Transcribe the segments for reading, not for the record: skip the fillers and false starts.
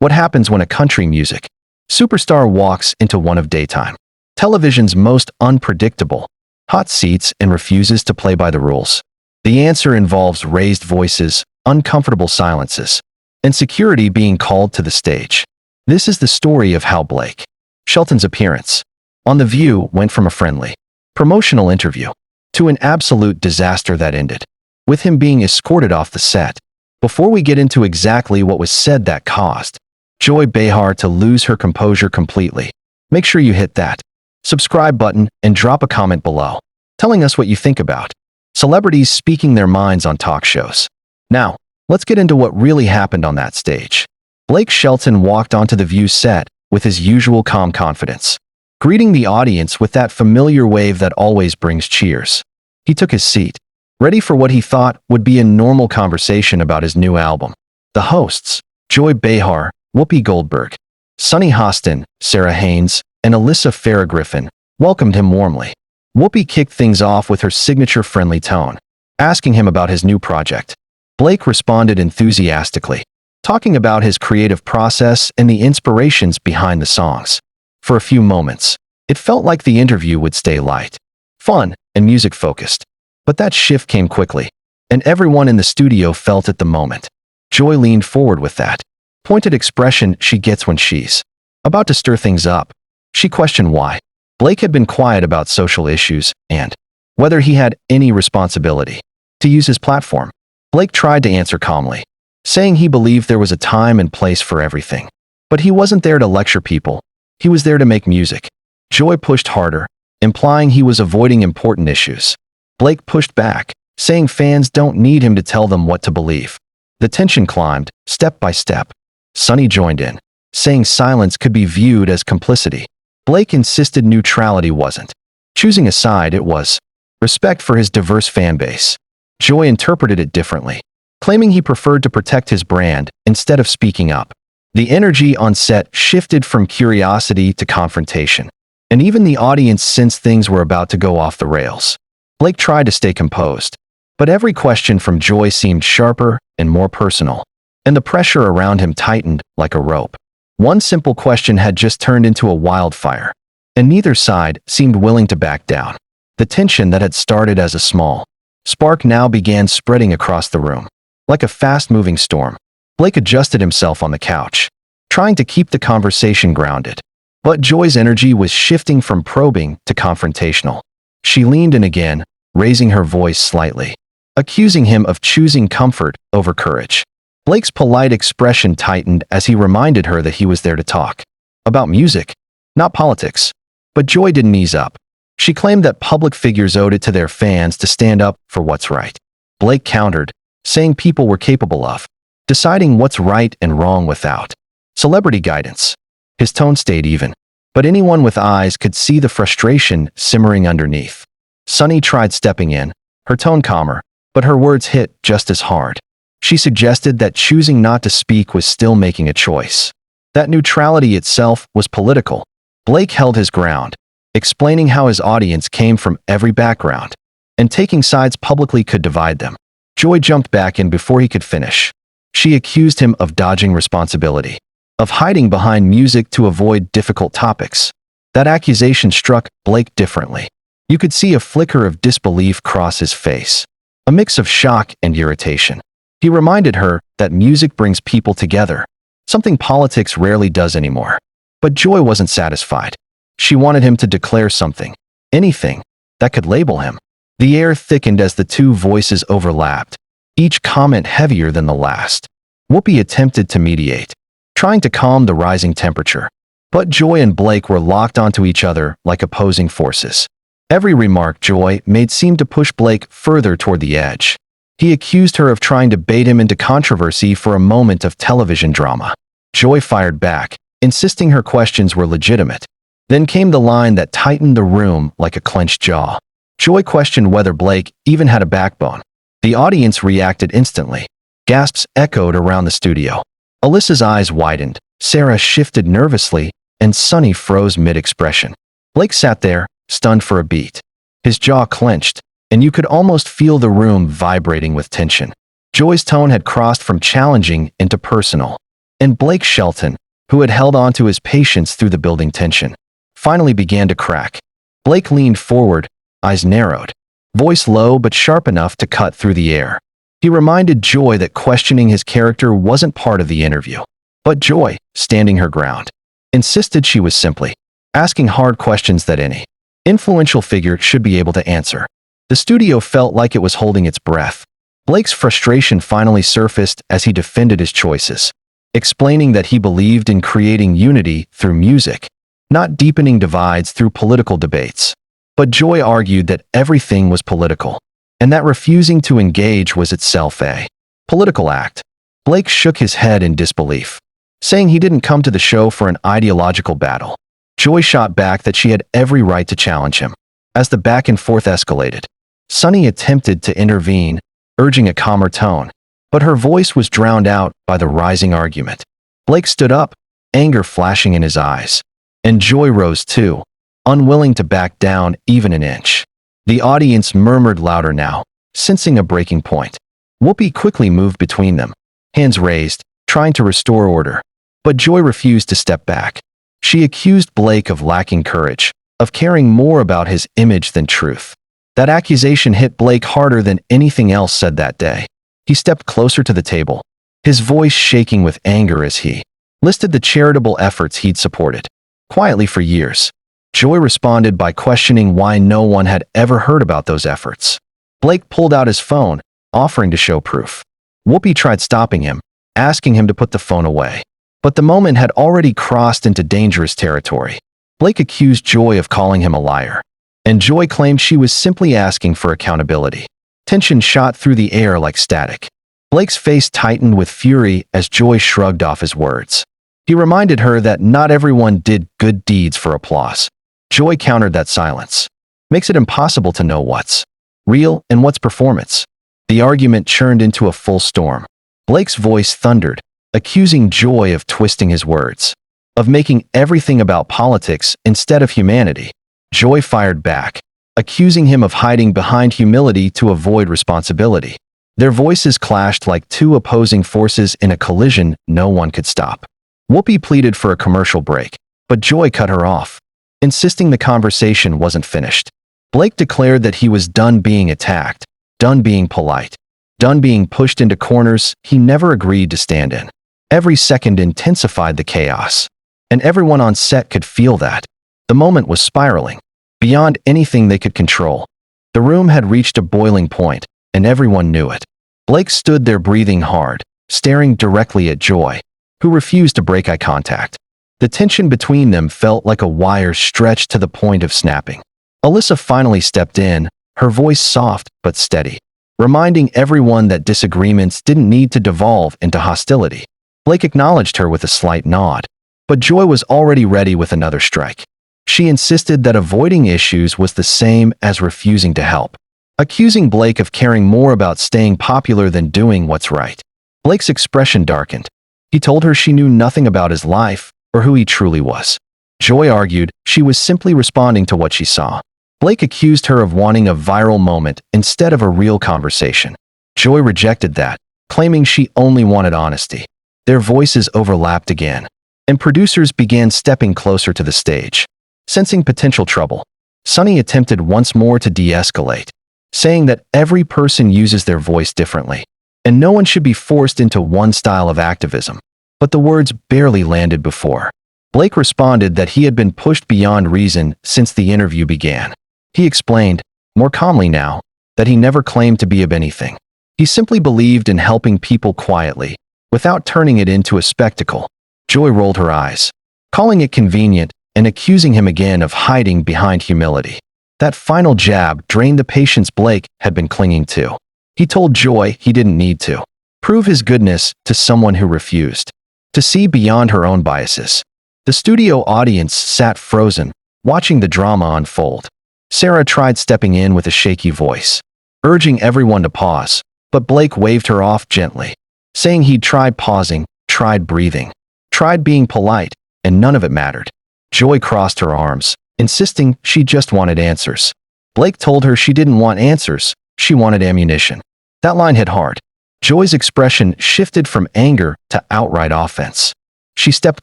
What happens when a country music superstar walks into one of daytime television's most unpredictable hot seats and refuses to play by the rules? The answer involves raised voices, uncomfortable silences, and security being called to the stage. This is the story of how Blake Shelton's appearance on The View went from a friendly, promotional interview to an absolute disaster that ended with him being escorted off the set. Before we get into exactly what was said that caused Joy Behar to lose her composure completely, make sure you hit that subscribe button and drop a comment below, telling us what you think about celebrities speaking their minds on talk shows. Now, let's get into what really happened on that stage. Blake Shelton walked onto The View set with his usual calm confidence, greeting the audience with that familiar wave that always brings cheers. He took his seat, ready for what he thought would be a normal conversation about his new album. The hosts, Joy Behar, Whoopi Goldberg, Sunny Hostin, Sarah Haynes, and Alyssa Farah Griffin, welcomed him warmly. Whoopi kicked things off with her signature friendly tone, asking him about his new project. Blake responded enthusiastically, talking about his creative process and the inspirations behind the songs. For a few moments, it felt like the interview would stay light, fun, and music-focused. But that shift came quickly, and everyone in the studio felt it the moment. Joy leaned forward with that pointed expression she gets when she's about to stir things up. She questioned why Blake had been quiet about social issues and whether he had any responsibility to use his platform. Blake tried to answer calmly, saying he believed there was a time and place for everything. But he wasn't there to lecture people. He was there to make music. Joy pushed harder, implying he was avoiding important issues. Blake pushed back, saying fans don't need him to tell them what to believe. The tension climbed, step by step. Sunny joined in, saying silence could be viewed as complicity. Blake insisted neutrality wasn't choosing a side, it was respect for his diverse fan base. Joy interpreted it differently, claiming he preferred to protect his brand instead of speaking up. The energy on set shifted from curiosity to confrontation, and even the audience sensed things were about to go off the rails. Blake tried to stay composed, but every question from Joy seemed sharper and more personal, and the pressure around him tightened like a rope. One simple question had just turned into a wildfire, and neither side seemed willing to back down. The tension that had started as a small spark now began spreading across the room. Like a fast-moving storm, Blake adjusted himself on the couch, trying to keep the conversation grounded. But Joy's energy was shifting from probing to confrontational. She leaned in again, raising her voice slightly, accusing him of choosing comfort over courage. Blake's polite expression tightened as he reminded her that he was there to talk about music, not politics. But Joy didn't ease up. She claimed that public figures owed it to their fans to stand up for what's right. Blake countered, saying people were capable of deciding what's right and wrong without celebrity guidance. His tone stayed even, but anyone with eyes could see the frustration simmering underneath. Sunny tried stepping in, her tone calmer, but her words hit just as hard. She suggested that choosing not to speak was still making a choice. That neutrality itself was political. Blake held his ground, explaining how his audience came from every background, and taking sides publicly could divide them. Joy jumped back in before he could finish. She accused him of dodging responsibility, of hiding behind music to avoid difficult topics. That accusation struck Blake differently. You could see a flicker of disbelief cross his face, a mix of shock and irritation. He reminded her that music brings people together, something politics rarely does anymore. But Joy wasn't satisfied. She wanted him to declare something, anything, that could label him. The air thickened as the two voices overlapped, each comment heavier than the last. Whoopi attempted to mediate, trying to calm the rising temperature. But Joy and Blake were locked onto each other like opposing forces. Every remark Joy made seemed to push Blake further toward the edge. He accused her of trying to bait him into controversy for a moment of television drama. Joy fired back, insisting her questions were legitimate. Then came the line that tightened the room like a clenched jaw. Joy questioned whether Blake even had a backbone. The audience reacted instantly. Gasps echoed around the studio. Alyssa's eyes widened, Sarah shifted nervously, and Sunny froze mid-expression. Blake sat there, stunned for a beat. His jaw clenched, and you could almost feel the room vibrating with tension. Joy's tone had crossed from challenging into personal, And Blake Shelton, who had held on to his patience through the building tension, finally began to crack. Blake leaned forward, eyes narrowed, voice low but sharp enough to cut through the air. He reminded Joy that questioning his character wasn't part of the interview. But Joy, standing her ground, insisted she was simply asking hard questions that any influential figure should be able to answer. The studio felt like it was holding its breath. Blake's frustration finally surfaced as he defended his choices, explaining that he believed in creating unity through music, not deepening divides through political debates. But Joy argued that everything was political, and that refusing to engage was itself a political act. Blake shook his head in disbelief, saying he didn't come to the show for an ideological battle. Joy shot back that she had every right to challenge him. As the back and forth escalated, Sunny attempted to intervene, urging a calmer tone, but her voice was drowned out by the rising argument. Blake stood up, anger flashing in his eyes, and Joy rose too, unwilling to back down even an inch. The audience murmured louder now, sensing a breaking point. Whoopi quickly moved between them, hands raised, trying to restore order. But Joy refused to step back. She accused Blake of lacking courage, of caring more about his image than truth. That accusation hit Blake harder than anything else said that day. He stepped closer to the table, his voice shaking with anger as he listed the charitable efforts he'd supported quietly for years. Joy responded by questioning why no one had ever heard about those efforts. Blake pulled out his phone, offering to show proof. Whoopi tried stopping him, asking him to put the phone away. But the moment had already crossed into dangerous territory. Blake accused Joy of calling him a liar, and Joy claimed she was simply asking for accountability. Tension shot through the air like static. Blake's face tightened with fury as Joy shrugged off his words. He reminded her that not everyone did good deeds for applause. Joy countered that silence. Makes it impossible to know what's real and what's performance. The argument churned into a full storm. Blake's voice thundered, accusing Joy of twisting his words, of making everything about politics instead of humanity. Joy fired back, accusing him of hiding behind humility to avoid responsibility. Their voices clashed like two opposing forces in a collision no one could stop. Whoopi pleaded for a commercial break, but Joy cut her off, insisting the conversation wasn't finished. Blake declared that he was done being attacked, done being polite, done being pushed into corners he never agreed to stand in. Every second intensified the chaos, and everyone on set could feel that. The moment was spiraling, beyond anything they could control. The room had reached a boiling point, and everyone knew it. Blake stood there breathing hard, staring directly at Joy, who refused to break eye contact. The tension between them felt like a wire stretched to the point of snapping. Alyssa finally stepped in, her voice soft but steady, reminding everyone that disagreements didn't need to devolve into hostility. Blake acknowledged her with a slight nod, but Joy was already ready with another strike. She insisted that avoiding issues was the same as refusing to help, accusing Blake of caring more about staying popular than doing what's right. Blake's expression darkened. He told her she knew nothing about his life or who he truly was. Joy argued she was simply responding to what she saw. Blake accused her of wanting a viral moment instead of a real conversation. Joy rejected that, claiming she only wanted honesty. Their voices overlapped again, and producers began stepping closer to the stage. Sensing potential trouble, Sunny attempted once more to de-escalate, saying that every person uses their voice differently, and no one should be forced into one style of activism. But the words barely landed before Blake responded that he had been pushed beyond reason since the interview began. He explained, more calmly now, that he never claimed to be of anything. He simply believed in helping people quietly, without turning it into a spectacle. Joy rolled her eyes, calling it convenient and accusing him again of hiding behind humility. That final jab drained the patience Blake had been clinging to. He told Joy he didn't need to prove his goodness to someone who refused to see beyond her own biases. The studio audience sat frozen, watching the drama unfold. Sarah tried stepping in with a shaky voice, urging everyone to pause, but Blake waved her off gently, saying he'd tried pausing, tried breathing, tried being polite, and none of it mattered. Joy crossed her arms, insisting she just wanted answers. Blake told her she didn't want answers, she wanted ammunition. That line hit hard. Joy's expression shifted from anger to outright offense. She stepped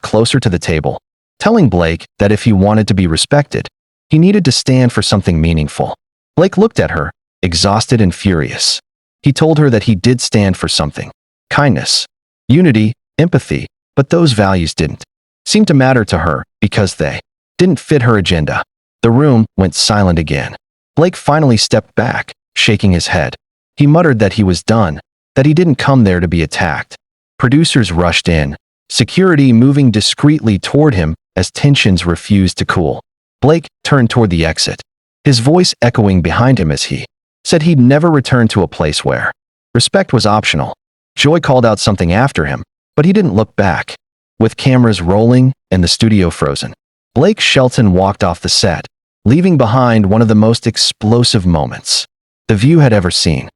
closer to the table, telling Blake that if he wanted to be respected, he needed to stand for something meaningful. Blake looked at her, exhausted and furious. He told her that he did stand for something: kindness, unity, empathy, but those values didn't seem to matter to her because they didn't fit her agenda. The room went silent again. Blake finally stepped back, shaking his head. He muttered that he was done, that he didn't come there to be attacked. Producers rushed in, security moving discreetly toward him as tensions refused to cool. Blake turned toward the exit, his voice echoing behind him as he said he'd never return to a place where respect was optional. Joy called out something after him, but he didn't look back. With cameras rolling and the studio frozen, Blake Shelton walked off the set, leaving behind one of the most explosive moments the View had ever seen.